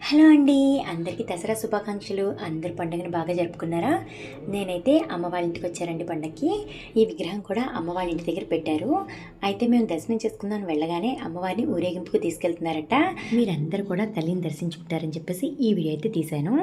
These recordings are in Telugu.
హలో అండి, అందరికీ దసరా శుభాకాంక్షలు. అందరు పండుగను బాగా జరుపుకున్నారా? నేనైతే అమ్మ వాళ్ళ ఇంటికి వచ్చారండి పండగకి. ఈ విగ్రహం కూడా అమ్మ వాళ్ళ ఇంటి దగ్గర పెట్టారు. అయితే మేము దర్శనం చేసుకుందాం వెళ్ళగానే అమ్మవారిని ఊరేగింపుకు తీసుకెళ్తున్నారట. మీరందరూ కూడా తల్లిని దర్శించుకుంటారని చెప్పేసి ఈ వీడియో అయితే తీశాను.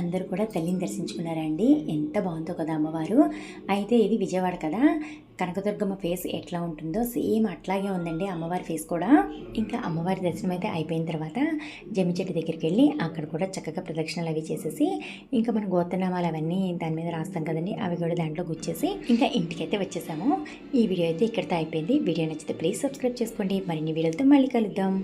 అందరూ కూడా తల్లిని దర్శించుకున్నారా అండి? ఎంత బాగుందో కదా అమ్మవారు. అయితే ఇది విజయవాడ కదా, కనకదుర్గమ్మ ఫేస్ ఎట్లా ఉంటుందో సేమ్ అట్లాగే ఉందండి అమ్మవారి ఫేస్ కూడా. ఇంకా అమ్మవారి దర్శనం అయితే అయిపోయిన తర్వాత జమ్మి చెట్టు దగ్గరికి వెళ్ళి అక్కడ కూడా చక్కగా ప్రదక్షిణలు అవి చేసేసి ఇంకా మన గోత్రనామాలు అవన్నీ దాని మీద రాస్తాం కదండి, అవి కూడా దాంట్లో గుచ్చేసి ఇంకా ఇంటికైతే వచ్చేసాము. ఈ వీడియో అయితే ఇక్కడితో అయిపోయింది. వీడియో నచ్చితే ప్లీజ్ సబ్స్క్రైబ్ చేసుకోండి. మరిన్ని వీడియోలతో మళ్ళీ కలుద్దాం.